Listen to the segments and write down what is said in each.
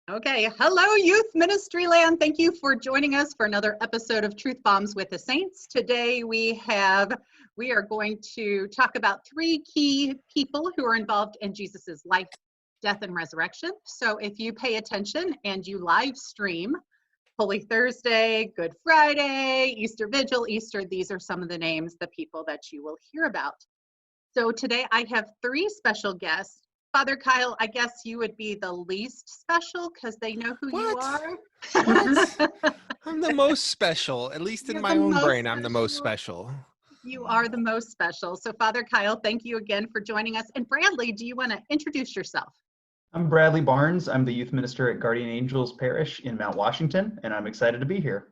Okay, hello Youth Ministry Land. Thank you for joining us for another episode of Truth Bombs with the Saints. Today we are going to talk about three key people who are involved in Jesus's life, death, and resurrection. So if you pay attention and you live stream Holy Thursday, Good Friday, Easter Vigil, Easter, these are some of the names, the people that you will hear about. So today I have three special guests. Father Kyle, I guess you would be the least special because they know who you are. What? I'm the most special. At least in my own brain, I'm the most special. You are the most special. So Father Kyle, thank you again for joining us. And Bradley, do you want to introduce yourself? I'm Bradley Barnes. I'm the youth minister at Guardian Angels Parish in Mount Washington, and I'm excited to be here.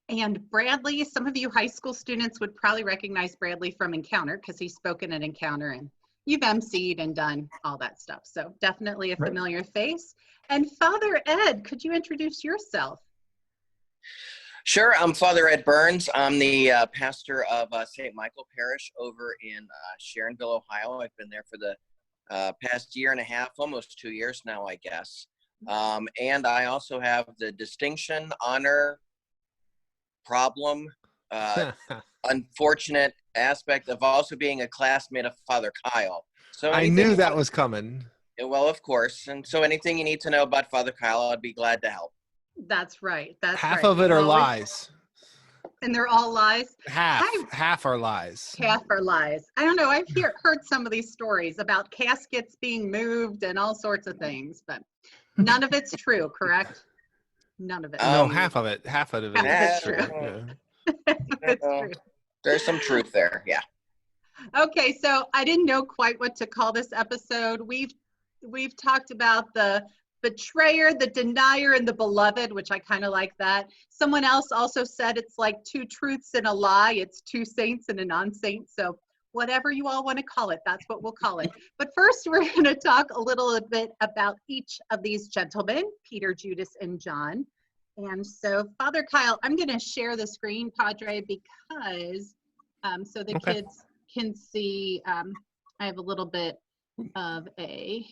And Bradley, some of you high school students would probably recognize Bradley from Encounter because he's spoken at Encounter and you've emceed and done all that stuff. So definitely a familiar face. And Father Ed, could you introduce yourself? Sure. I'm Father Ed Burns. I'm the pastor of St. Michael Parish over in Sharonville, Ohio. I've been there for the past year and a half, almost 2 years now, I guess. And I also have the distinction, honor, problem, unfortunate aspect of also being a classmate of Father Kyle. So I knew that was coming. Well, of course. And so anything you need to know about Father Kyle, I'd be glad to help. That's right. Half of it are lies. And they're all lies? Half are lies. Half are lies. I don't know. I've heard some of these stories about caskets being moved and all sorts of things, but none of it's true, correct? None of it. No, half of it. Half of it is true. It's true. There's some truth there, yeah. Okay, so I didn't know quite what to call this episode. We've talked about the betrayer, the denier, and the beloved, which I kind of like that. Someone else also said it's like two truths and a lie. It's two saints and a non-saint. So whatever you all want to call it, that's what we'll call it. But first, we're going to talk a little bit about each of these gentlemen, Peter, Judas, and John. And so, Father Kyle, I'm going to share the screen, Padre, because so the kids can see. I have a little bit of a.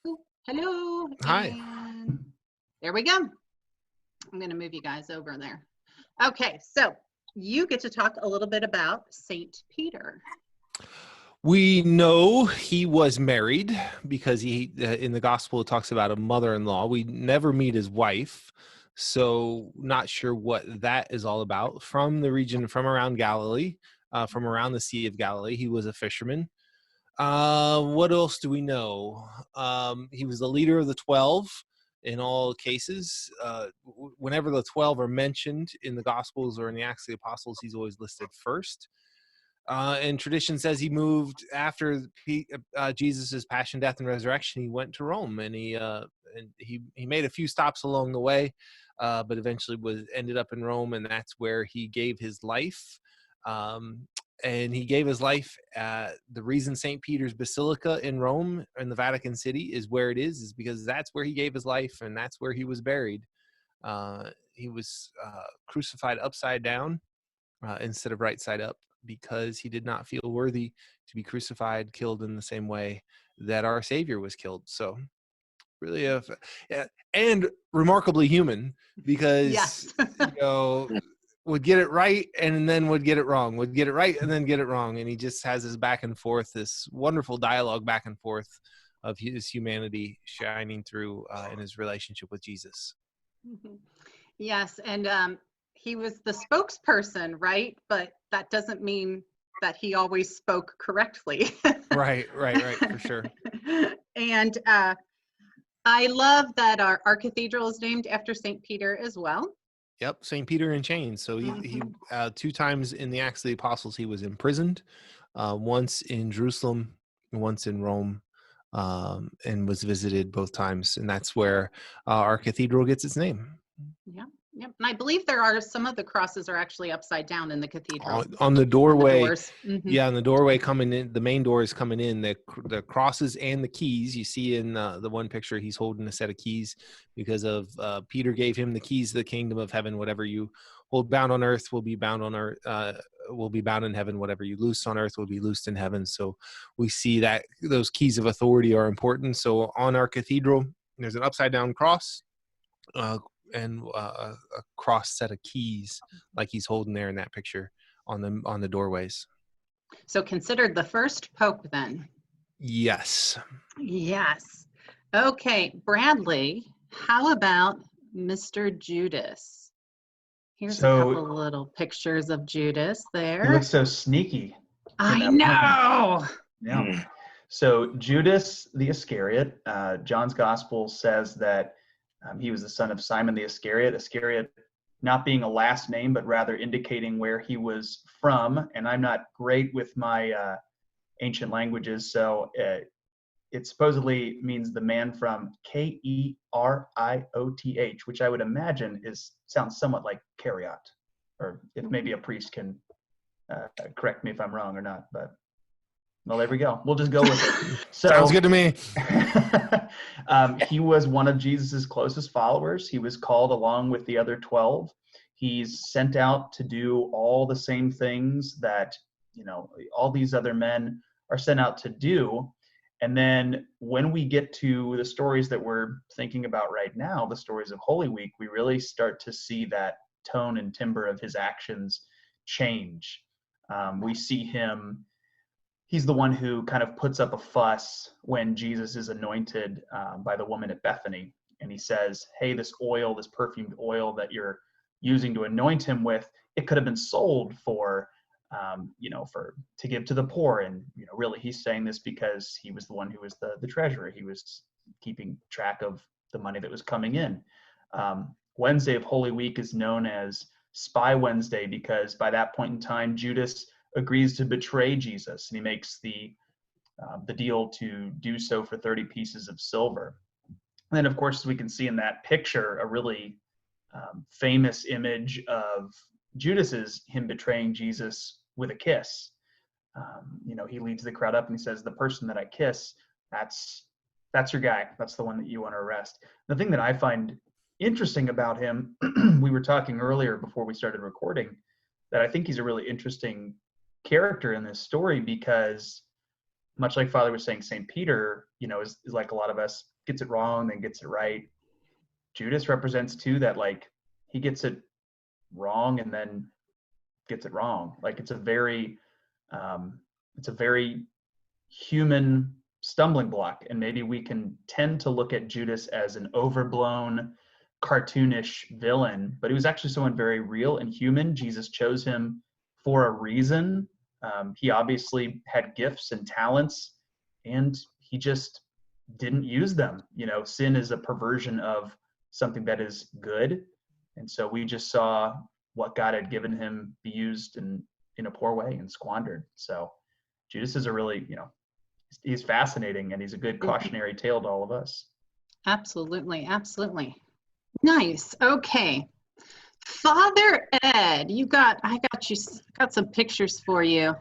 Oh, hello. Hi. And there we go. I'm going to move you guys over there. Okay, so you get to talk a little bit about Saint Peter. We know he was married because he in the gospel it talks about a mother-in-law. We never meet his wife. So not sure what that is all about. From the region, from around Galilee, from around the Sea of Galilee, he was a fisherman. What else do we know? He was the leader of the 12 in all cases. Whenever the 12 are mentioned in the Gospels or in the Acts of the Apostles, he's always listed first. And tradition says he moved after Jesus' passion, death, and resurrection. He went to Rome, and he made a few stops along the way, but eventually ended up in Rome, and that's where he gave his life. And he gave his life. The reason St. Peter's Basilica in Rome, in the Vatican City, is where it is because that's where he gave his life, and that's where he was buried. He was crucified upside down instead of right side up, because he did not feel worthy to be crucified, killed in the same way that our Savior was killed. So really, and remarkably human, because yes. would get it right and then would get it wrong, would get it right and then get it wrong. And he just has this back and forth, this wonderful dialogue back and forth of his humanity shining through in his relationship with Jesus. Mm-hmm. Yes, and he was the spokesperson, right? But that doesn't mean that he always spoke correctly. Right, for sure. And I love that our cathedral is named after St. Peter as well. Yep, St. Peter in chains. So he 2 times in the Acts of the Apostles he was imprisoned, once in Jerusalem, once in Rome, and was visited both times. And that's where our cathedral gets its name. Yeah. Yep. And I believe there are some of the crosses are actually upside down in the cathedral. On the doorway. On the mm-hmm. Yeah, on the doorway coming in, the main door is coming in, the crosses and the keys. You see in the one picture, he's holding a set of keys because of Peter gave him the keys to the kingdom of heaven. Whatever you hold bound on earth will be bound on earth, will be bound in heaven. Whatever you loose on earth will be loosed in heaven. So we see that those keys of authority are important. So on our cathedral, there's an upside down cross and a cross set of keys like he's holding there in that picture on the doorways. So considered the first pope then. Yes. Yes. Okay, Bradley, how about Mr. Judas? Here's a couple So little pictures of Judas he there. looks so sneaky. I that know. Yeah. So Judas the Iscariot, John's gospel says that he was the son of Simon the Iscariot. Iscariot not being a last name, but rather indicating where he was from. And I'm not great with my ancient languages, so it supposedly means the man from Kerioth, which I would imagine sounds somewhat like Cariot, or if maybe a priest can correct me if I'm wrong or not, but well, there we go. We'll just go with it. So, sounds good to me. He was one of Jesus's closest followers. He was called along with the other 12. He's sent out to do all the same things that, all these other men are sent out to do. And then when we get to the stories that we're thinking about right now, the stories of Holy Week, we really start to see that tone and timbre of his actions change. We see him. He's the one who kind of puts up a fuss when Jesus is anointed by the woman at Bethany. And he says, hey, this perfumed oil that you're using to anoint him with, it could have been sold for to give to the poor. And, really he's saying this because he was the one who was the treasurer. He was keeping track of the money that was coming in. Wednesday of Holy Week is known as Spy Wednesday because by that point in time, Judas agrees to betray Jesus, and he makes the deal to do so for 30 pieces of silver. And then, of course, we can see in that picture a really famous image of Judas is him betraying Jesus with a kiss. He leads the crowd up and he says, the person that I kiss, that's your guy. That's the one that you want to arrest. The thing that I find interesting about him, we were talking earlier before we started recording, that I think he's a really interesting character in this story because much like Father was saying, St. Peter, is like a lot of us, gets it wrong, then gets it right. Judas represents too that like he gets it wrong and then gets it wrong. Like it's a very human stumbling block. And maybe we can tend to look at Judas as an overblown, cartoonish villain, but he was actually someone very real and human. Jesus chose him for a reason. He obviously had gifts and talents, and he just didn't use them. Sin is a perversion of something that is good. And so we just saw what God had given him be used in a poor way and squandered. So Judas is a really, he's fascinating, and he's a good cautionary tale to all of us. Absolutely. Absolutely. Nice. Okay. Father Ed, I got some pictures for you.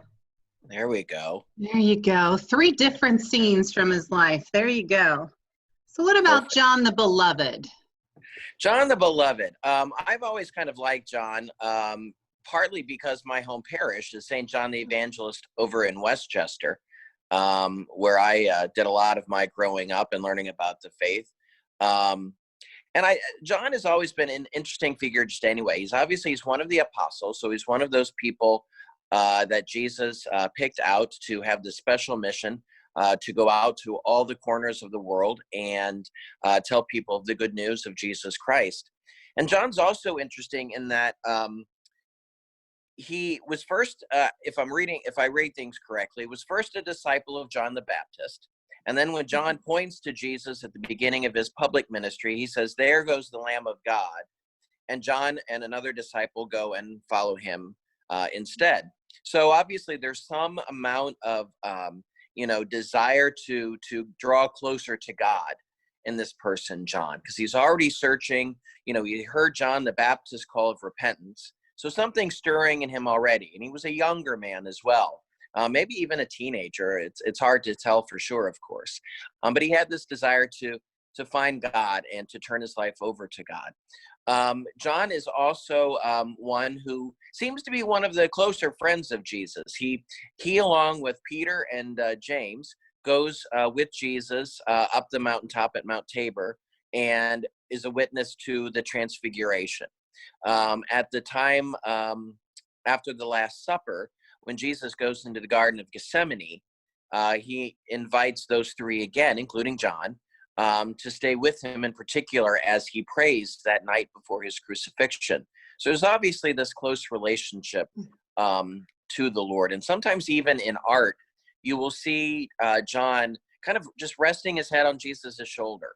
There we go. There you go. 3 different scenes from his life. There you go. So what about Perfect. John the Beloved? John the Beloved. I've always kind of liked John, partly because my home parish is St. John the Evangelist over in Westchester, where I did a lot of my growing up and learning about the faith. John has always been an interesting figure just anyway. He's one of the apostles, so he's one of those people that Jesus picked out to have the special mission to go out to all the corners of the world and tell people the good news of Jesus Christ. And John's also interesting in that he was first, if I read things correctly, was first a disciple of John the Baptist. And then when John points to Jesus at the beginning of his public ministry, he says, there goes the Lamb of God. And John and another disciple go and follow him instead. So obviously there's some amount of, desire to draw closer to God in this person, John, because he's already searching. He heard John the Baptist call of repentance. So something's stirring in him already. And he was a younger man as well. Maybe even a teenager. It's hard to tell for sure, of course. But he had this desire to find God and to turn his life over to God. John is also one who seems to be one of the closer friends of Jesus. He along with Peter and James, goes with Jesus up the mountaintop at Mount Tabor and is a witness to the transfiguration. At the time after the Last Supper, when Jesus goes into the Garden of Gethsemane, he invites those three again, including John, to stay with him in particular as he prays that night before his crucifixion. So there's obviously this close relationship to the Lord. And sometimes even in art, you will see John kind of just resting his head on Jesus's shoulder,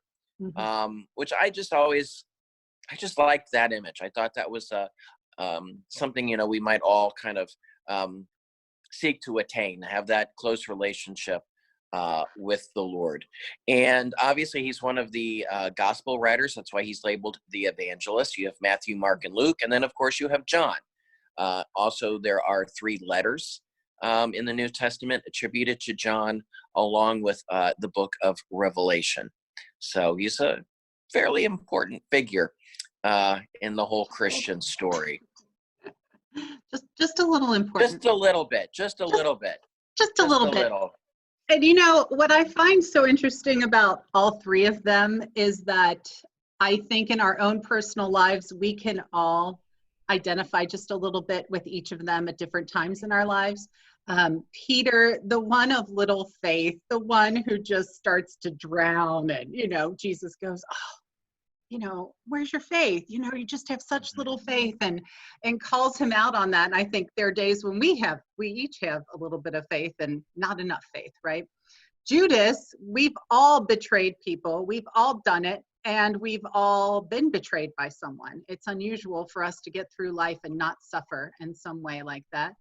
which I just liked that image. I thought that was something, you know, we might all kind of seek to attain, have that close relationship with the Lord. And obviously he's one of the gospel writers. That's why he's labeled the evangelist. You have Matthew, Mark, and Luke. And then of course you have John. Also, there are 3 letters in the New Testament attributed to John, along with the book of Revelation. So he's a fairly important figure in the whole Christian story. Just a little important. Just a little bit. Just a little bit. And you know, what I find so interesting about all 3 of them is that I think in our own personal lives, we can all identify just a little bit with each of them at different times in our lives. Peter, the one of little faith, the one who just starts to drown, and, you know, Jesus goes, oh, you know, where's your faith? You know, you just have such little faith, and calls him out on that. And I think there are days when we each have a little bit of faith and not enough faith, right? Judas, we've all betrayed people. We've all done it. And we've all been betrayed by someone. It's unusual for us to get through life and not suffer in some way like that.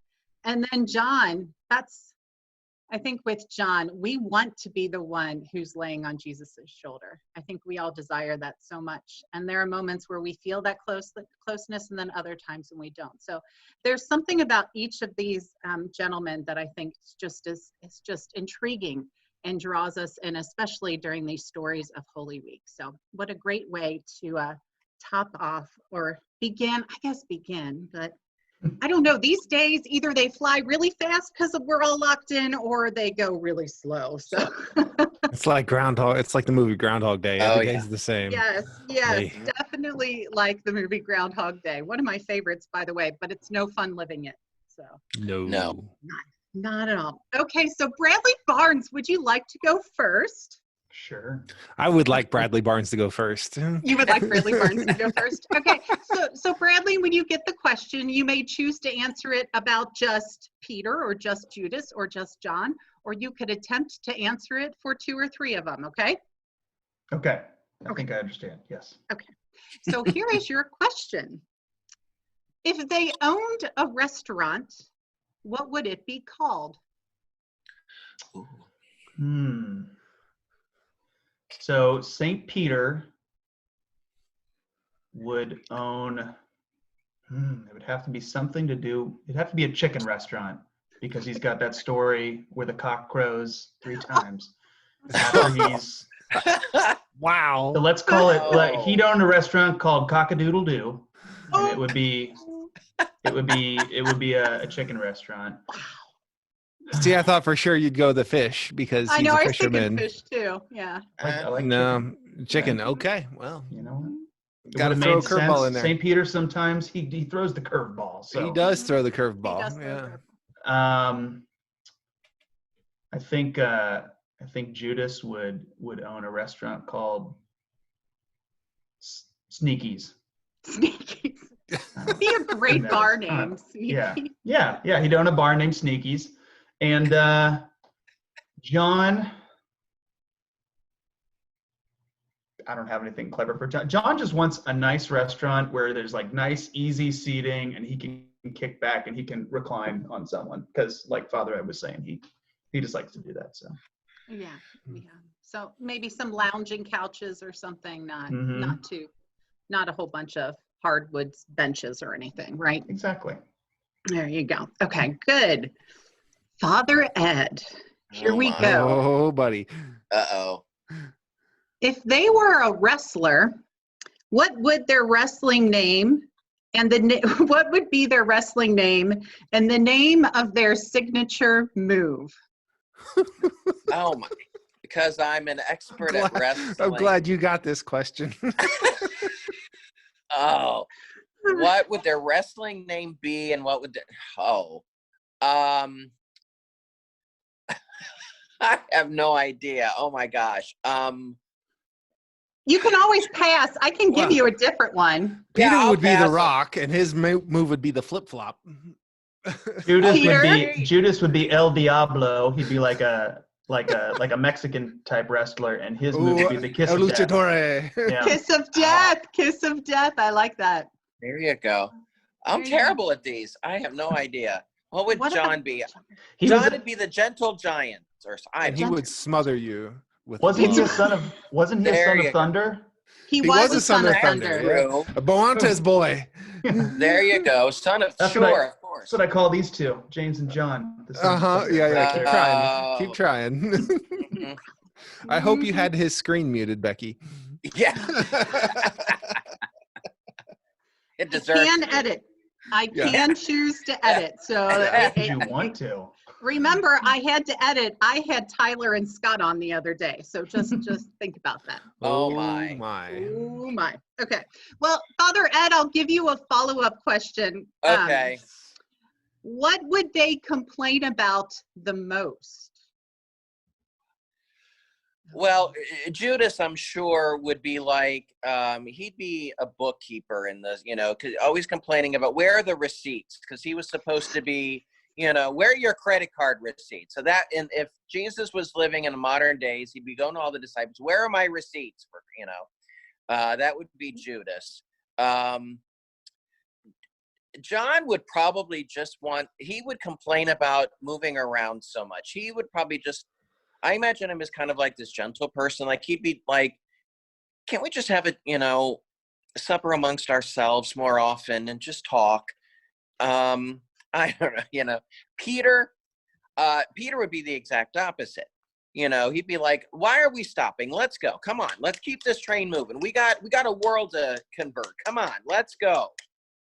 And then John, I think with John, we want to be the one who's laying on Jesus's shoulder. I think we all desire that so much. And there are moments where we feel that closeness, and then other times when we don't. So there's something about each of these gentlemen that I think is just intriguing and draws us in, especially during these stories of Holy Week. So what a great way to top off or begin, but I don't know, these days, either they fly really fast because we're all locked in, or they go really slow. So it's like the movie Groundhog Day. Every day's the same. Yes, definitely like the movie Groundhog Day. One of my favorites, by the way, but it's no fun living it. So No. Not at all. Okay, so Bradley Barnes, would you like to go first? Sure. I would like Bradley Barnes to go first. You would like Bradley Barnes to go first? Okay, so Bradley, when you get the question, you may choose to answer it about just Peter or just Judas or just John, or you could attempt to answer it for 2 or 3 of them, okay? Okay. I think I understand, yes. Okay, so here is your question. If they owned a restaurant, what would it be called? So St. Peter would own, it would have to be something to do, it'd have to be a chicken restaurant, because he's got that story where the cock crows 3 times. After he's, wow. So let's call it, he'd own a restaurant called Cock-a-Doodle-Doo, and it would be a chicken restaurant. See, I thought for sure you'd go the fish because he's a fisherman. I was thinking fish too. Yeah. I like chicken. Yeah. Okay, well, you know what? Got to throw a curveball in there. St. Peter sometimes he throws the curveball. So he does throw the curveball. Yeah. I think Judas would own a restaurant called Sneakies. Be a great bar name. Yeah. He'd own a bar named Sneakies. And John, I don't have anything clever for John. John just wants a nice restaurant where there's like nice, easy seating, and he can kick back and he can recline on someone. Because, like Father Ed was saying, he just likes to do that. So yeah. So maybe some lounging couches or something. Not a whole bunch of hardwood benches or anything, right? Exactly. There you go. Okay, good. Father Ed, here we go. Oh, buddy. Uh-oh. If they were a wrestler, what would their wrestling name and what would be their wrestling name and the name of their signature move? Oh my Because I'm an expert at wrestling. I'm glad you got this question. Oh, what would their wrestling name be, and what would I have no idea. Oh my gosh. You can always pass. I can give Well, you a different one. Peter I'll would be the pass. Rock, and his move would be the flip flop. Judas would be El Diablo. He'd be like a Mexican type wrestler, and his move would be the kiss El of death. Luchador. Yeah. Kiss of death. Kiss of death. I like that. There you go. I'm terrible at these. I have no idea. What would John be? John would be the gentle giant, and he would smother you with. Wasn't he a son of Thunder? He was a son of thunder. A Boantes boy. There you go, son of of course. That's what I call these two, James and John. Yeah. Keep trying. I hope you had his screen muted, Becky. Yeah. It deserves. I can edit. I can choose to edit. So if you want to. Remember, I had to edit. I had Tyler and Scott on the other day. So just think about that. Oh my. Oh my. Okay. Well, Father Ed, I'll give you a follow-up question. Okay. What would they complain about the most? Well, Judas, I'm sure, would be like, he'd be a bookkeeper in the, always complaining about where are the receipts, because he was supposed to be, where are your credit card receipts? So that, and if Jesus was living in modern days, he'd be going to all the disciples, where are my receipts for, that would be Judas. John would probably he would complain about moving around so much. He would probably I imagine him as kind of like this gentle person. Like he'd be like, can't we just have a, supper amongst ourselves more often and just talk? I don't know, Peter would be the exact opposite. He'd be like, why are we stopping? Let's go. Come on. Let's keep this train moving. We got a world to convert. Come on, let's go.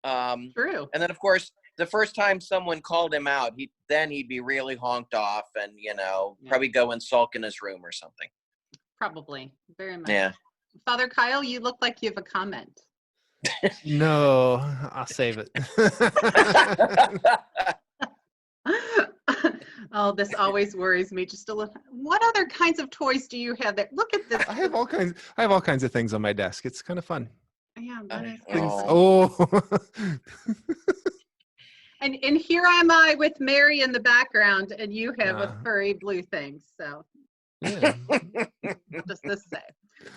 True. And then of course, the first time someone called him out, he'd be really honked off and, probably go and sulk in his room or something. Probably. Very much. Yeah. Father Kyle, you look like you have a comment. No, I'll save it. Oh, this always worries me just a little. What other kinds of toys do you have there? Look at this. I have all kinds of things on my desk. It's kind of fun. Yeah, that is Things, oh. And here am I with Mary in the background, and you have a furry blue thing. So, yeah. what does this say?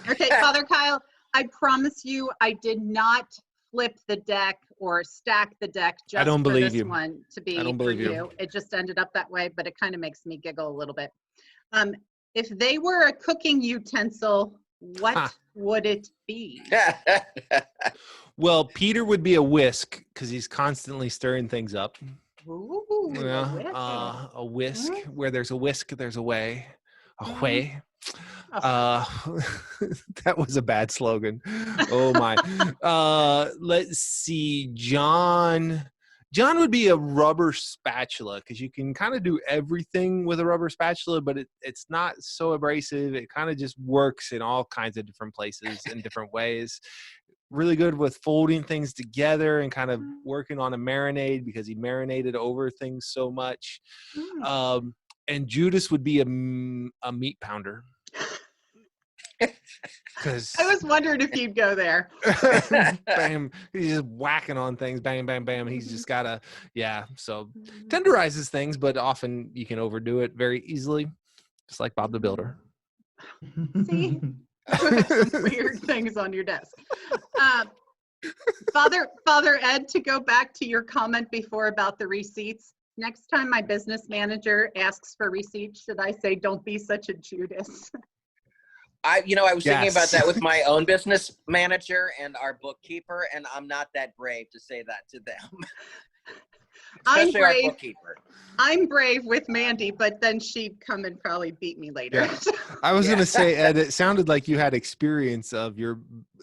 Okay, Father Kyle, I promise you, I did not flip the deck or stack the deck just for this one to be for you. It just ended up that way, but it kind of makes me giggle a little bit. If they were a cooking utensil, what would it be? Well, Peter would be a whisk because he's constantly stirring things up. Ooh, a whisk. Where there's a whisk, there's a way. A way. That was a bad slogan. Oh my. Let's see. John would be a rubber spatula because you can kind of do everything with a rubber spatula, but it's not so abrasive. It kind of just works in all kinds of different places in different ways. Really good with folding things together and kind of working on a marinade because he marinated over things so much. And Judas would be a meat pounder. Because I was wondering if you'd go there. Bam, he's just whacking on things, bam, bam, bam. He's just gotta, so tenderizes things, but often you can overdo it very easily, just like Bob the Builder. See, you have some weird things on your desk. Father Ed, to go back to your comment before about the receipts, next time my business manager asks for receipts, should I say, don't be such a Judas? I was thinking about that with my own business manager and our bookkeeper, and I'm not that brave to say that to them. Especially our bookkeeper. I'm brave with Mandy, but then she'd come and probably beat me later. Yeah. I was going to say, Ed, it sounded like you had experience of your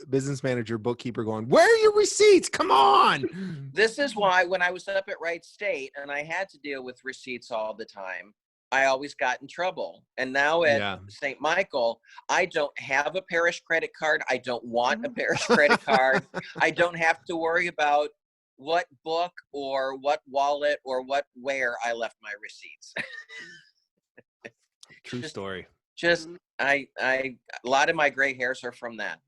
business manager, bookkeeper going, where are your receipts? Come on. This is why when I was up at Wright State and I had to deal with receipts all the time, I always got in trouble. And now at Yeah. St. Michael, I don't have a parish credit card. I don't want a parish credit card. I don't have to worry about what book or what wallet or where I left my receipts. True story. Just a lot of my gray hairs are from that.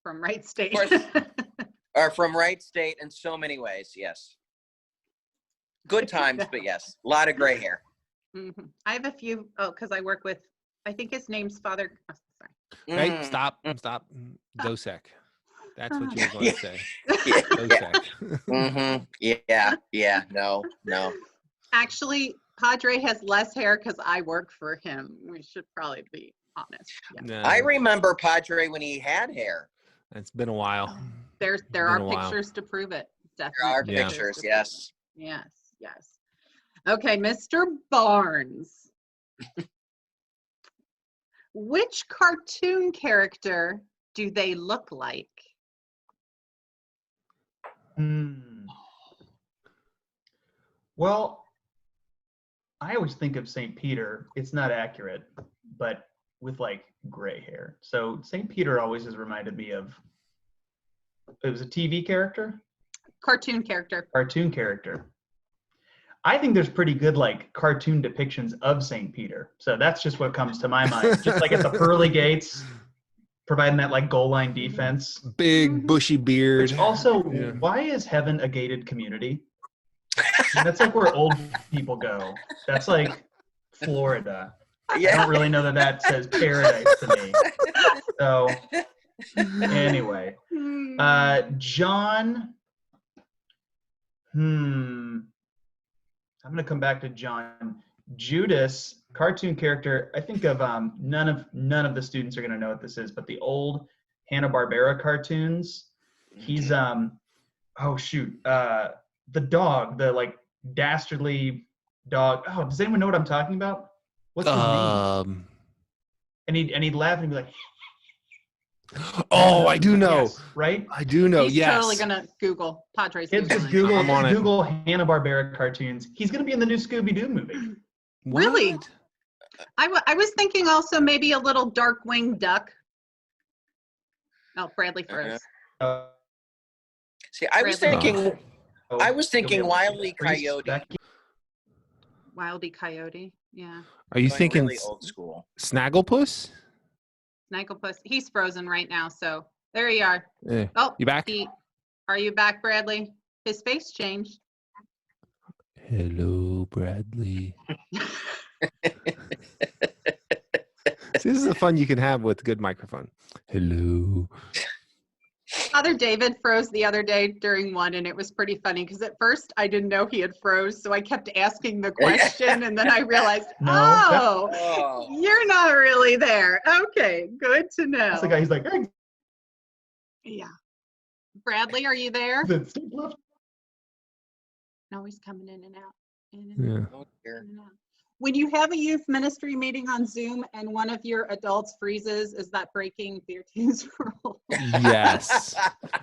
From Right State. Of course, or from Right State in so many ways, yes. Good times, but yes, a lot of gray hair. I have a few, because I work with, I think his name's Father, sorry. Right? Stop. Dosek. That's what you were going to say. Yeah. No. Actually, Padre has less hair because I work for him. We should probably be honest. Yeah. I remember Padre when he had hair. It's been a while. There are pictures to prove it. Definitely. There are pictures, yes. Yes. Okay, Mr. Barnes. Which cartoon character do they look like? Well, I always think of St. Peter. It's not accurate, but with like gray hair. So St. Peter always has reminded me of, it was a TV character? Cartoon character. Cartoon character. I think there's pretty good like cartoon depictions of St. Peter. So that's just what comes to my mind. Just like at the pearly gates, providing that like goal line defense. Big bushy beard. Which also, why is heaven a gated community? That's like where old people go. That's like Florida. Yeah. I don't really know that says paradise to me. So anyway, John. I'm going to come back to John. Judas, cartoon character. I think of none of the students are going to know what this is, but the old Hanna-Barbera cartoons. He's the dog, the like dastardly dog. Oh, does anyone know what I'm talking about? What's his name? And he'd laugh and he'd be like, oh, I do know. Yes, right? I do know. He's totally gonna Google Padres. It's just Google Hanna-Barbera cartoons. He's gonna be in the new Scooby-Doo movie. What? Really? I was thinking also maybe a little dark-winged duck. Oh, Bradley froze. See, I was thinking Wile E. Coyote. Wile E. Coyote, yeah. Are you thinking really old school? Snagglepuss? Snagglepuss. He's frozen right now, so there you are. Yeah. Oh, you back? Are you back, Bradley? His face changed. Hello, Bradley. See, this is the fun you can have with a good microphone. Hello. Father David froze the other day during one, and it was pretty funny because at first I didn't know he had froze, so I kept asking the question, and then I realized, you're not really there. Okay, good to know. That's the guy. He's like, hey. Yeah. Bradley, are you there? No, he's coming in and out. In and out. When you have a youth ministry meeting on Zoom and one of your adults freezes, is that breaking Beartoo's rule? Yes.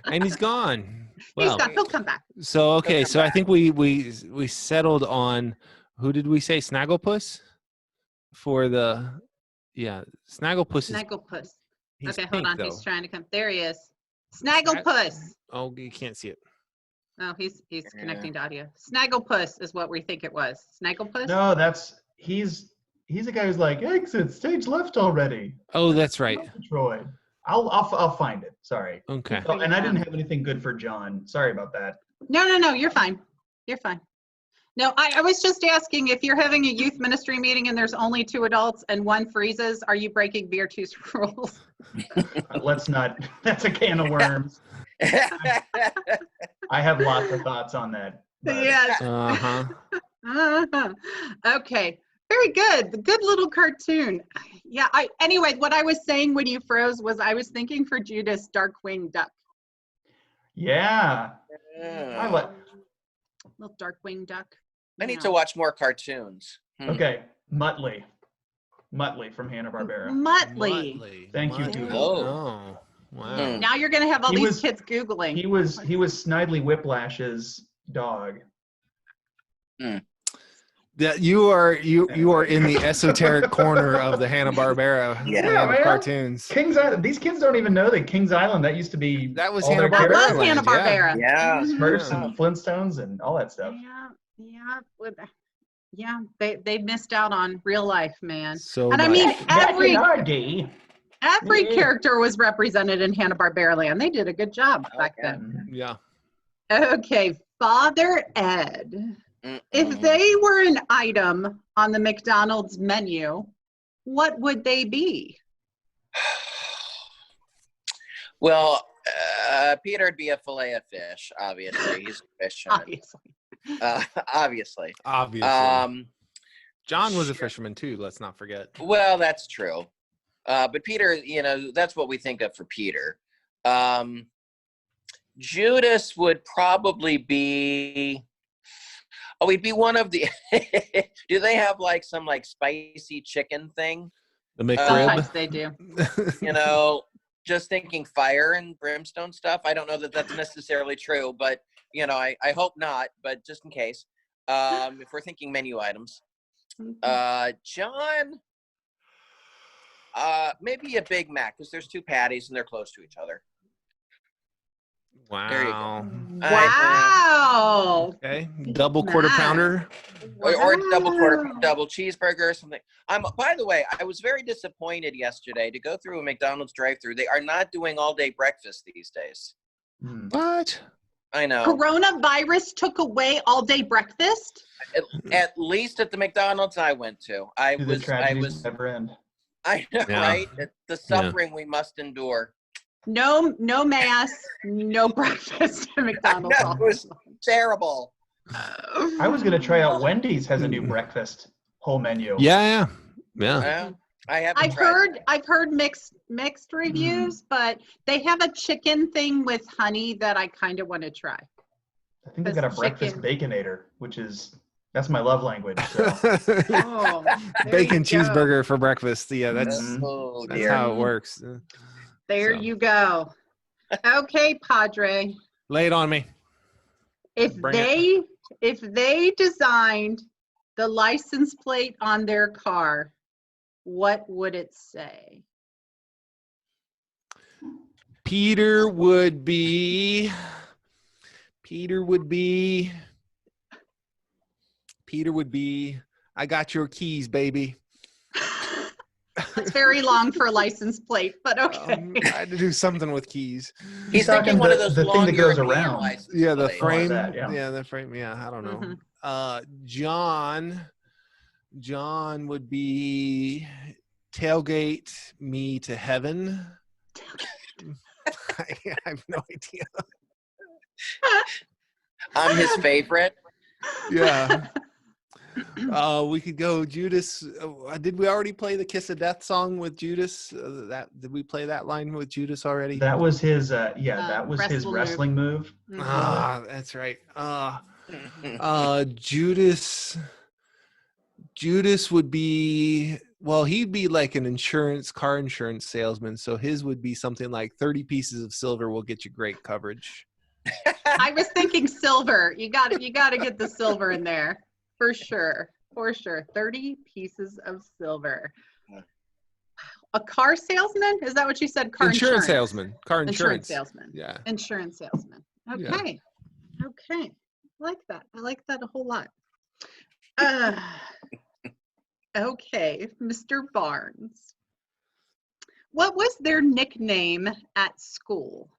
And he's gone. Well, he's gone. He'll come back. So, okay. So I think we settled on, who did we say? Snagglepuss? For the, Snagglepuss. Snagglepuss. He's okay, pink, hold on. though. He's trying to come. There he is. Snagglepuss. Oh, you can't see it. Oh, he's connecting to audio. Snagglepuss is what we think it was. Snagglepuss? No, he's a guy who's like, exit stage left already. Oh, that's right. Troy. I'll find it. Sorry. Okay. Oh, and I didn't have anything good for John. Sorry about that. No, you're fine. You're fine. No, I was just asking, if you're having a youth ministry meeting and there's only 2 adults and one freezes, are you breaking Beartoo's rules? Let's not. That's a can of worms. I have lots of thoughts on that. Yes. Okay. Very good. The good little cartoon. Yeah. Anyway, what I was saying when you froze was I was thinking for Judas, Darkwing Duck. Yeah. Little Darkwing Duck. I need to watch more cartoons. Okay. Muttley from Hanna-Barbera. Muttley. Thank you, Google. Oh. Wow. Now you're going to have all these kids Googling. He was Snidely Whiplash's dog. Yeah, you are in the esoteric corner of the Hanna-Barbera Yeah. land of man. cartoons. Kings Island. These kids don't even know that Kings Island, that used to be That was all their That Hanna-Barbera was land, Hanna-Barbera. Yeah. Smurfs Yeah. and Flintstones and all that stuff. Yeah, they missed out on real life, man. So And I much. mean, Back in our day. every Yeah. character was represented in Hanna-Barbera land. They did a good job back yeah. then. Yeah. Okay, Father Ed. If they were an item on the McDonald's menu, what would they be? Well, Peter'd be a fillet of fish, obviously. He's a fisherman. Obviously. Obviously. John was a fisherman too, let's not forget. Well, that's true. But Peter, that's what we think of for Peter. Judas would probably be, he'd be one of the, do they have like some like spicy chicken thing? The McRib. Sometimes they do. Just thinking fire and brimstone stuff. I don't know that that's necessarily true, but I hope not, but just in case. If we're thinking menu items. John, maybe a Big Mac, because there's two patties and they're close to each other. Wow. There you go. Wow. Okay. Double quarter pounder. Or double cheeseburger or something. By the way, I was very disappointed yesterday to go through a McDonald's drive-thru. They are not doing all-day breakfast these days. What? I know. Coronavirus took away all-day breakfast? At least at the McDonald's I went to. I was never end. I know, Yeah. right? The suffering we must endure. No mass, no breakfast at McDonald's. That was terrible. I was gonna try out Wendy's has a new breakfast whole menu. Yeah. I haven't I've heard mixed reviews, but they have a chicken thing with honey that I kind of want to try. I think they've got a breakfast baconator, that's my love language. So. Bacon cheeseburger for breakfast. Yeah, that's how it works. There you go. Okay, Padre. Lay it on me. If they designed the license plate on their car, what would it say? Peter would be I got your keys, baby. That's very long for a license plate, but okay. I had to do something with keys. He's thinking one of those the long thing that goes European around. license Yeah, the plates. frame. Yeah, the frame. Yeah, I don't know. Mm-hmm. John would be tailgate me to heaven. I have no idea. I'm his favorite. Yeah. We could go Judas. Did we already play the Kiss of Death song with Judas? Did we play that line with Judas already? That was his that was his wrestling move. Mm-hmm. That's right. Judas would be, he'd be like an car insurance salesman, so his would be something like 30 pieces of silver will get you great coverage. I was thinking silver. You got to get the silver in there. For sure. 30 pieces of silver. A car salesman? Is that what you said? Insurance salesman. Car insurance salesman. Yeah. Insurance salesman. Okay. Yeah. Okay. I like that. I like that a whole lot. Okay, Mr. Barnes. What was their nickname at school?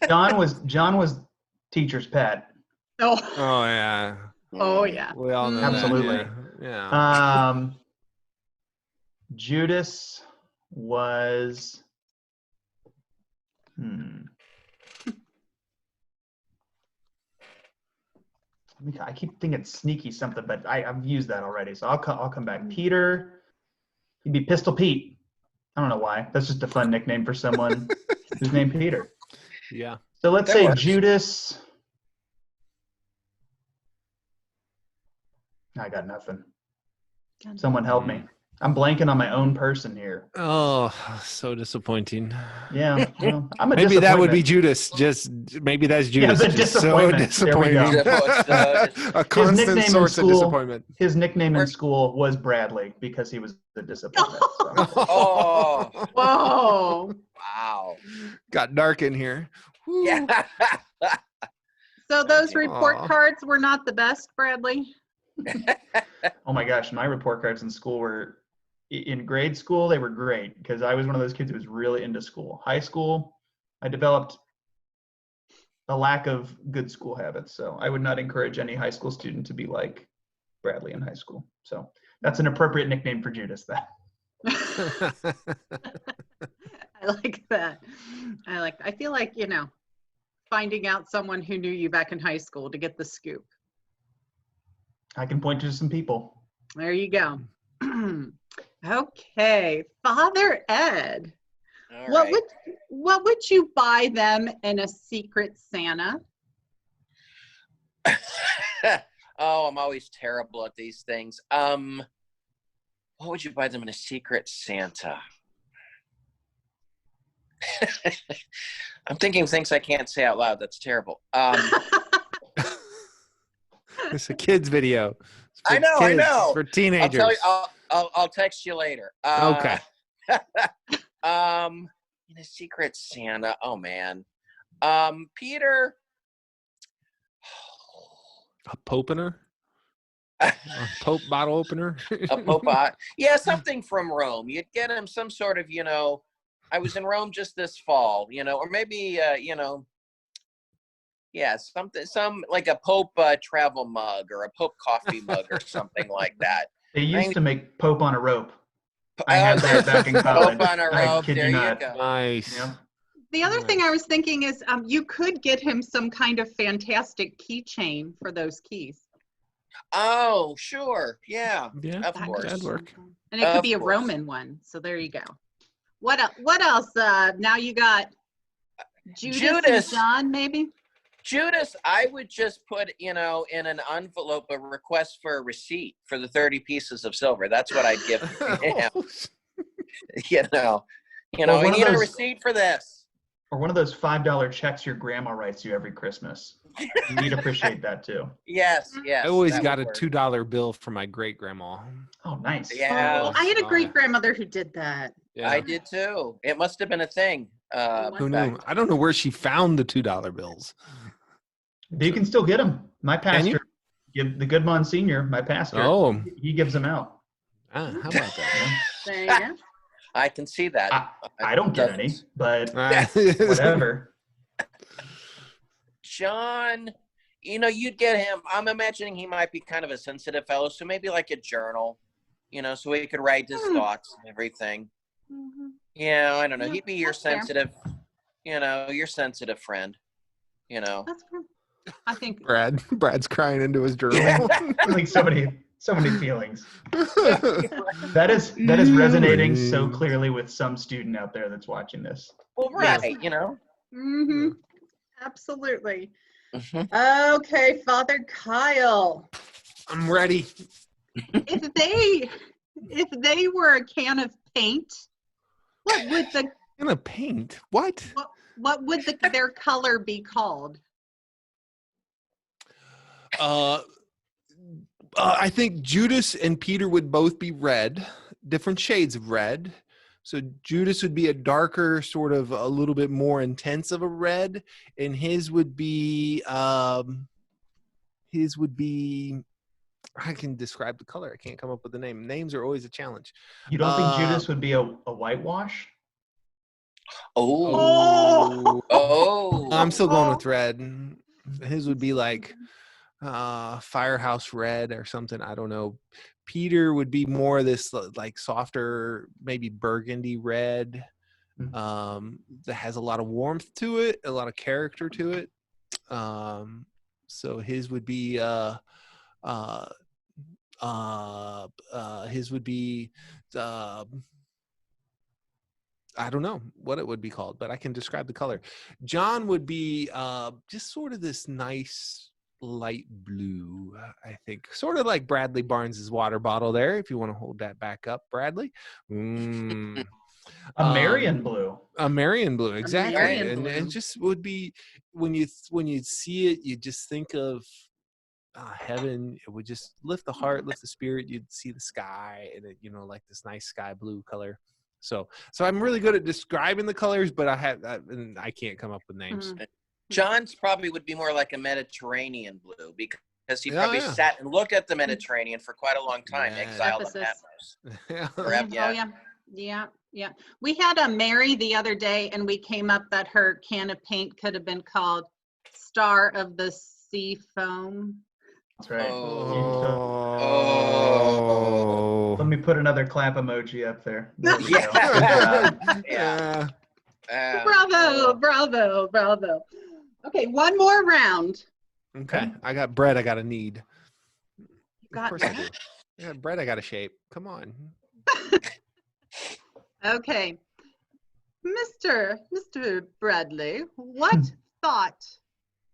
John was teacher's pet. Oh yeah. Oh yeah. We all know absolutely. That, yeah. Judas was. I keep thinking sneaky something, but I've used that already, so I'll come back. Peter, he'd be Pistol Pete. I don't know why. That's just a fun nickname for someone who's named Peter. Yeah. So let's say Judas. I got nothing. Someone help me. I'm blanking on my own person here. Oh, so disappointing. Yeah, well, I'm a Maybe that would be disappointment. Judas. Just maybe that's Yeah, Judas. the Just so disappointment. There we go. disappointing. A His constant nickname in source of school. disappointment. His nickname in Or- school was Bradley because he was a disappointment. So. Oh. Whoa. Wow. Got dark in here. Woo. Yeah. So those Okay. report Aw. cards were not the best, Bradley? Oh my gosh, my report cards in school were, in grade school, they were great because I was one of those kids who was really into school. High school, I developed a lack of good school habits. So I would not encourage any high school student to be like Bradley in high school. So that's an appropriate nickname for Judas then. I like that. I feel like, finding out someone who knew you back in high school to get the scoop. I can point to some people. There you go. Okay, Father Ed, All what right. would you buy them in a Secret Santa? Oh, I'm always terrible at these things. What would you buy them in a Secret Santa? I'm thinking things I can't say out loud. That's terrible. It's a kids video. It's for I know. For I'll teenagers. tell you. I'll text you later. Okay. In a Secret Santa. Oh man. Peter. A Popener? A Pope bottle opener? A Pope. Yeah, something from Rome. You'd get him some sort of, I was in Rome just this fall, or maybe, yeah, some like a Pope travel mug or a Pope coffee mug or something like that. They used to make Pope on a rope. I had that back in college. Pope on a I rope. kid There you you not. go. Nice. Yeah. The other thing I was thinking is you could get him some kind of fantastic keychain for those keys. Oh, sure. Yeah, Yeah, of That course. that'd work. And it could Of be a course. Roman one. So there you go. What else? Now you got Judas and Judas. John, maybe? Judas, I would just put, in an envelope a request for a receipt for the 30 pieces of silver. That's what I'd give him. Or I one of need a those- receipt for this. Or one of those $5 checks your grandma writes you every Christmas. You'd appreciate that too. Yes. I always that got a would work. $2 bill from my great grandma. Oh, nice. Yeah. Oh, I had a Oh, great yeah. grandmother who did that. Yeah. I did too. It must have been a thing. Who back knew? I don't know where she found the $2 bills. But you can still get them. My Can you? pastor, the good Monsignor, my pastor, Oh, he gives them out. how about that? There you go. I can see that. I don't get any, but Ah. whatever. John, you'd get him. I'm imagining he might be kind of a sensitive fellow, so maybe like a journal, so he could write his thoughts and everything. Mhm. Yeah, I don't know. Yeah, He'd be your that's fair. sensitive, your sensitive friend. That's cool. I think Brad's crying into his journal. Yeah. Like so many feelings. That is resonating so clearly with some student out there that's watching this. Well, right, Mm-hmm. Absolutely. Mhm. Okay, Father Kyle. I'm ready. If they were a can of paint, what would Gonna paint. What? their color be called? I think Judas and Peter would both be red, different shades of red. So Judas would be a darker, sort of a little bit more intense of a red, and his would be I can describe the color. I can't come up with the name. Names are always a challenge. You don't think Judas would be a whitewash? Oh. I'm still going with red. His would be like firehouse red or something. I don't know. Peter would be more of this like softer, maybe burgundy red that has a lot of warmth to it, a lot of character to it. So his would be I don't know what it would be called, but I can describe the color. John would be just sort of this nice, light blue, I think. Sort of like Bradley Barnes's water bottle there, if you want to hold that back up, Bradley. A Marion blue. A Marion blue, exactly. Marion And blue. it just would be, when you see it, you just think of heaven. It would just lift the heart, lift the spirit. You'd see the sky, and it, like this nice sky blue color. So I'm really good at describing the colors, but I can't come up with names. John's probably would be more like a Mediterranean blue, because he probably sat and looked at the Mediterranean for quite a long time, exiled on Patmos. Yeah. We had a Mary the other day, and we came up that her can of paint could have been called Star of the Sea Foam. That's right. Oh. Let me put another clap emoji up there. Yeah. Bravo. Okay, one more round. Okay, I got bread I got to knead. Got of course I do. I got bread I got to shape. Come on. Okay. Mr. Bradley, what thought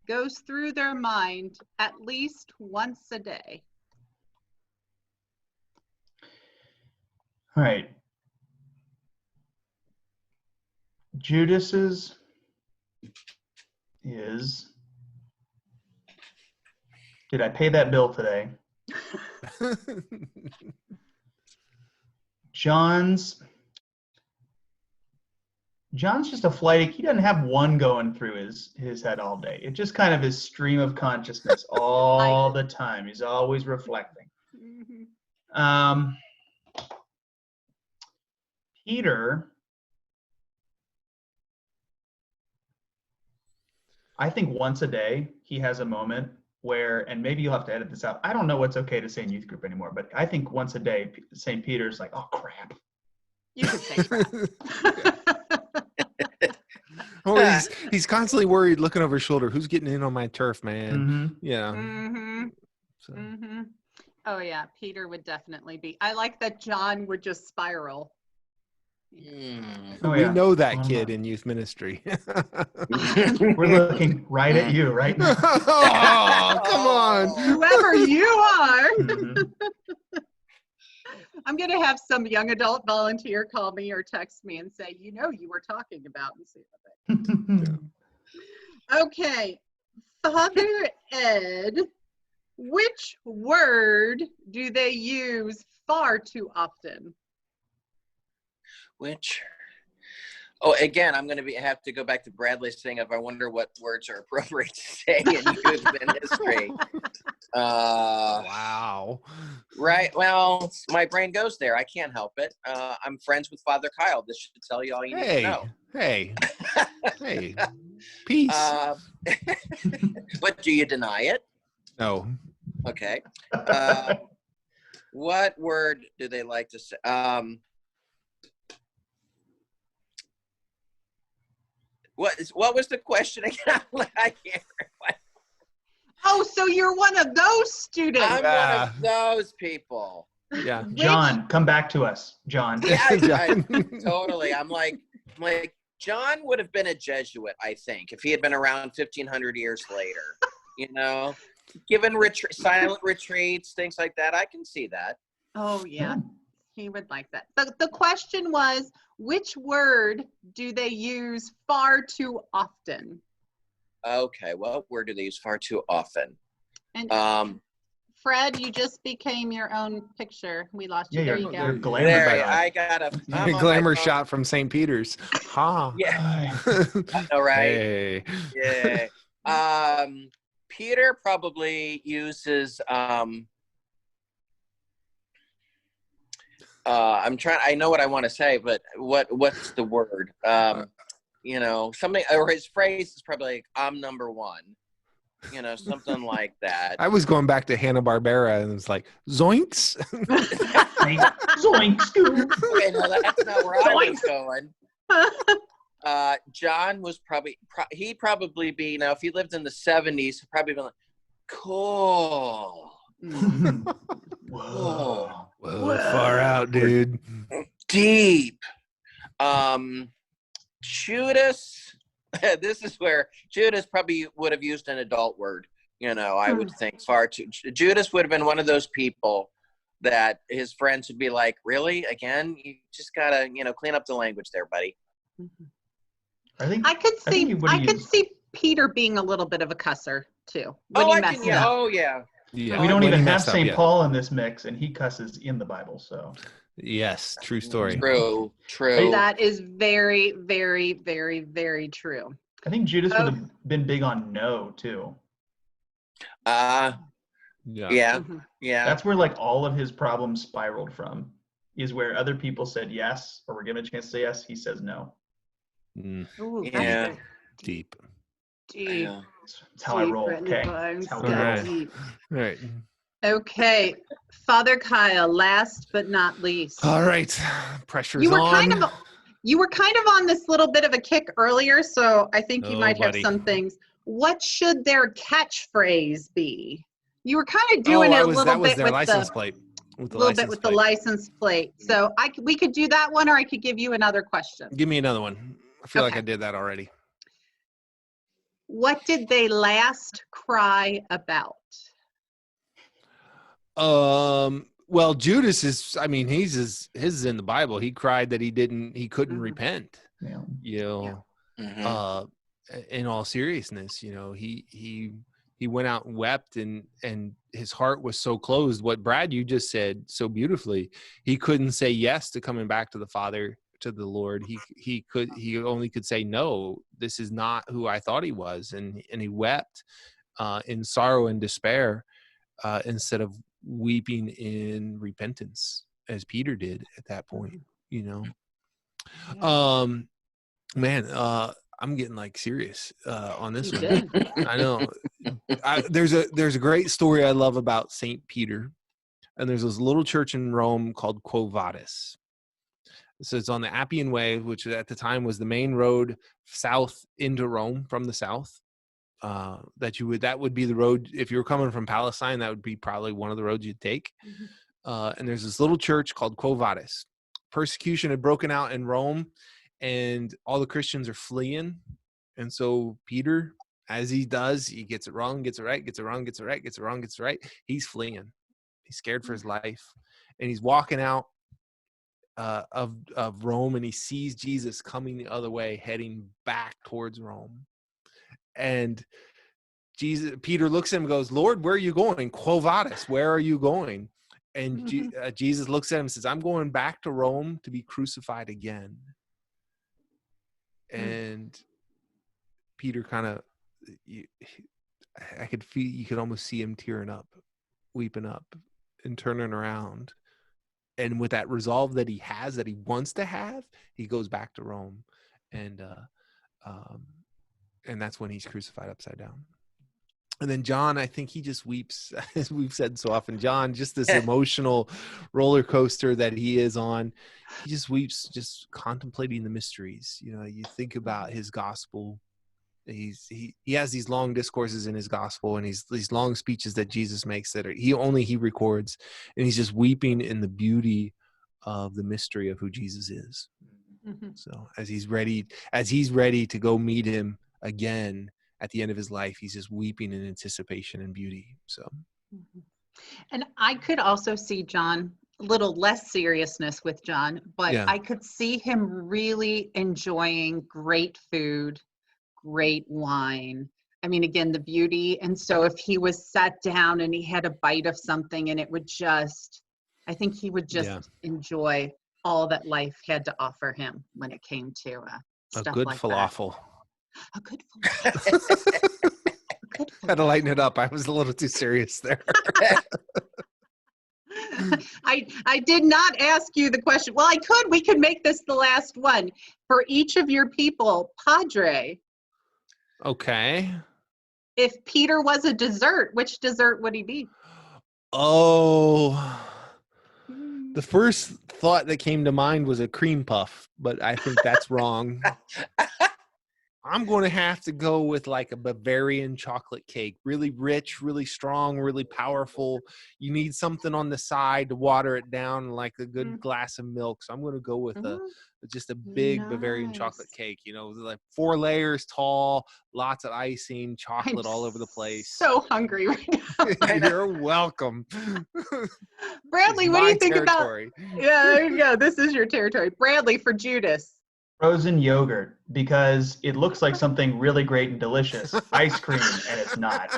goes through their mind at least once a day? All right. Judas's is, did I pay that bill today? John's just a flighty. He doesn't have one going through his head all day. It just kind of is stream of consciousness all the time. He's always reflecting. Peter, I think once a day he has a moment where, and maybe you'll have to edit this out, I don't know what's okay to say in youth group anymore, but I think once a day St. Peter's like, oh crap. You could say crap. Or he's constantly worried, looking over his shoulder, who's getting in on my turf, man? Yeah. So. Oh yeah, Peter would definitely be. I like that John would just spiral. We know that kid in youth ministry. We're looking right at you right now. Oh, come on. Whoever you are. I'm going to have some young adult volunteer call me or text me and say, you were talking about, and see what Okay. Father Ed, which word do they use far too often? Again, I'm going to have to go back to Bradley's thing of I wonder what words are appropriate to say in youth ministry. Wow. Right. Well, my brain goes there. I can't help it. I'm friends with Father Kyle. This should tell you all you need to know. Hey. Peace. But do you deny it? No. Okay. What word do they like to say? What was the question again? I can't remember. Oh, so you're one of those students. I'm one of those people. Yeah. John, come back to us. John. Yeah, totally. I'm like, John would have been a Jesuit, I think, if he had been around 1,500 years later. Given silent retreats, things like that. I can see that. Oh, yeah. He would like that. The question was, which word do they use far too often? Okay, what word do they use far too often? And Fred, you just became your own picture. We lost you. There you go. Glamour I got a glamour shot from St. Peter's. Ha. Yeah. I know, right? Hey. Yeah. Peter probably uses I know what I want to say, but what's the word? Something, or his phrase is probably like, I'm number one. Something like that. I was going back to Hanna-Barbera and it's like, zoinks. Zoinks. Okay, no, that's not where I was going. John was he'd probably be, if he lived in the 70s, he'd probably be like, cool. Whoa. Far out, dude. Deep. Judas, this is where Judas probably would have used an adult word. I would think far too. Judas would have been one of those people that his friends would be like, really? Again? You just gotta, clean up the language there, buddy. I could see Peter being a little bit of a cusser too. Yeah. We don't even have St. Paul in this mix, and he cusses in the Bible. So yes, true story. True. That is very, very, very, very true. I think Judas would have been big on no too. Yeah. That's where like all of his problems spiraled from, is where other people said yes or were given a chance to say yes, he says no. Ooh, yeah. Deep. Yeah. That's how I roll. Okay. That's how I roll. Right. Okay. Father Kyle, last but not least. All right. Pressure's on. You were kind of on this little bit of a kick earlier, so I think you might have some things. What should their catchphrase be? You were kind of doing it a little bit with license plate. With the license plate. So we could do that one, or I could give you another question. Give me another one. I feel like I did that already. What did they last cry about? Well, Judas is, his is in the Bible. He cried that he couldn't repent. Yeah. In all seriousness, he went out and wept, and his heart was so closed. What Brad, you just said so beautifully, he couldn't say yes to coming back to the Father, to the Lord. He only could say, no, this is not who I thought he was. And he wept in sorrow and despair instead of weeping in repentance, as Peter did at that point, I'm getting like serious on this one. I know. There's a great story I love about Saint Peter, and there's this little church in Rome called Quo Vadis. So it's on the Appian Way, which at the time was the main road south into Rome from the south. That would be the road if you were coming from Palestine. That would be probably one of the roads you'd take. And there's this little church called Quo Vadis. Persecution had broken out in Rome, and all the Christians are fleeing. And so Peter, as he does, he gets it wrong, gets it right, gets it wrong, gets it right, gets it wrong, gets it right. He's fleeing. He's scared for his life, and he's walking out of Rome, and he sees Jesus coming the other way, heading back towards Rome. And Peter looks at him and goes, "Lord, where are you going? Quo Vadis, where are you going?" And Jesus looks at him and says, "I'm going back to Rome to be crucified again." And Peter kind of, I could feel, you could almost see him tearing up, weeping up, and turning around. And with that resolve that he has, that he wants to have, he goes back to Rome, and that's when he's crucified upside down. And then John, I think he just weeps, as we've said so often. John, just this emotional roller coaster that he is on, he just weeps, just contemplating the mysteries. You think about his gospel. He has these long discourses in his gospel, and these long speeches that Jesus makes that he records, and he's just weeping in the beauty of the mystery of who Jesus is. So as he's ready to go meet him again at the end of his life, he's just weeping in anticipation and beauty. So, and I could also see John, a little less seriousness with John, but I could see him really enjoying great food, great wine. I mean, again, the beauty. And so if he was sat down and he had a bite of something, and I think he would just enjoy all that life had to offer him when it came to stuff a good like falafel. A good falafel. Had to lighten it up. I was a little too serious there. I did not ask you the question. Well, we could make this the last one. For each of your people, Padre. Okay. If Peter was a dessert, which dessert would he be? Oh, the first thought that came to mind was a cream puff, but I think that's wrong. I'm going to have to go with like a Bavarian chocolate cake. Really rich, really strong, really powerful. You need something on the side to water it down, like a good glass of milk. So I'm going to go with just a big Bavarian chocolate cake. You know, like 4 layers tall, lots of icing, chocolate all over the place. So hungry right now. You're welcome. Bradley, what do you think about? Yeah, there you go. This is your territory. Bradley, for Judas. Frozen yogurt, because it looks like something really great and delicious. Ice cream, and it's not.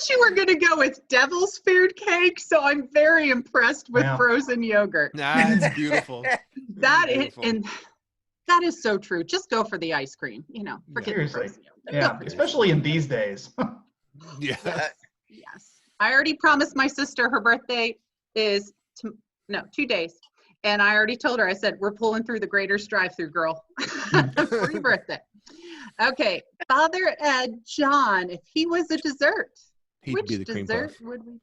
You were going to go with devil's food cake, so I'm very impressed with frozen yogurt. That's beautiful. That is so true. Just go for the ice cream. You know, forget the frozen yogurt. Yeah, especially in these days. Yes. Yes. I already promised my sister her birthday is 2 days. And I already told her, I said, we're pulling through the Grader's drive-through, girl, for your birthday. Okay. Father Ed, John, if he was a dessert, He'd be the cream puff.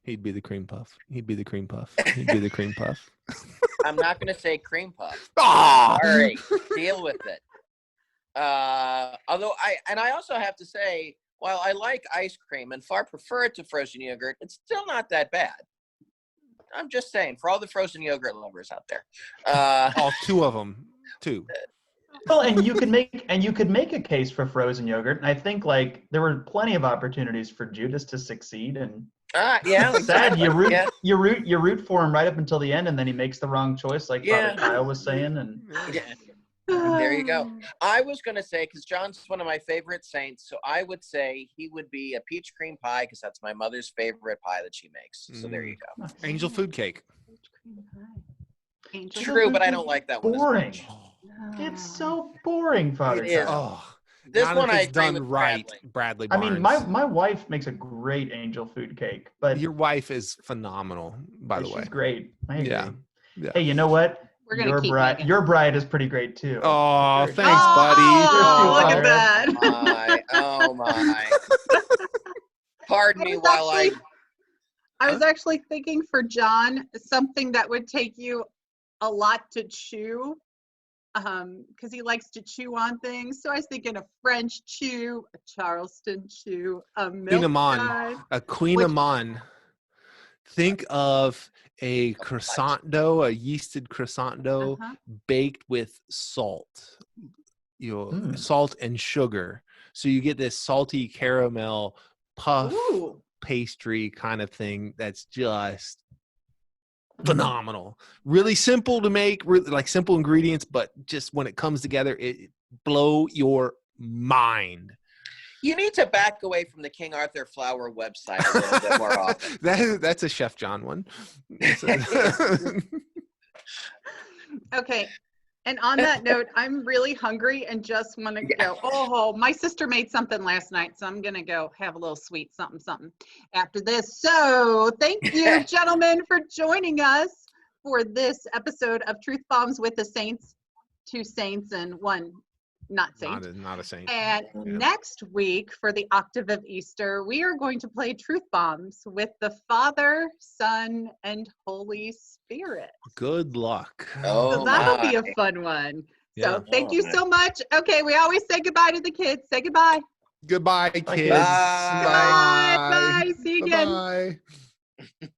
He'd be the cream puff. He'd be the cream puff. He'd be the cream puff. I'm not going to say cream puff. Ah! All right, deal with it. Although I also have to say, while I like ice cream and far prefer it to frozen yogurt, it's still not that bad. I'm just saying, for all the frozen yogurt lovers out there. All 2 of them. 2. Well, and you could make a case for frozen yogurt. And I think like there were plenty of opportunities for Judas to succeed, and yeah, sad you root for him right up until the end, and then he makes the wrong choice, like Father Kyle was saying. And there you go. I was going to say, because John's one of my favorite saints, so I would say he would be a peach cream pie, because that's my mother's favorite pie that she makes. So there you go. Angel food cake. Peach cream pie. True, but I don't like that one. Boring. It's so boring, Father Kyle. This one I agree done with right, Bradley Barnes. I mean, my wife makes a great angel food cake, but your wife is phenomenal, by the way. She's great. I agree. Yeah. Hey, you know what? Your bride is pretty great too. Oh, thanks, buddy. Oh, look at that. Oh my. Pardon me while I was actually thinking for John, something that would take you a lot to chew, because he likes to chew on things. So I was thinking a French chew, a Charleston chew, a milk guy. A Queen Amman. Think of a croissant dough, a yeasted croissant dough, baked with salt, salt and sugar. So you get this salty caramel puff pastry kind of thing that's just phenomenal. Really simple to make, really, like simple ingredients, but just when it comes together, it blow your mind. You need to back away from the King Arthur Flour website a little bit more often. That's a Chef John one. Okay. And on that note, I'm really hungry and just want to go, oh, my sister made something last night, so I'm going to go have a little sweet something after this. So thank you, gentlemen, for joining us for this episode of Truth Bombs with the Saints, 2 saints and 1 not saint. Not a saint. And next week for the octave of Easter, we are going to play Truth Bombs with the Father, Son, and Holy Spirit. Good luck. So that'll be a fun one. So thank you so much. Okay, we always say goodbye to the kids. Say goodbye. Goodbye, kids. Bye. Bye. See you again. Bye.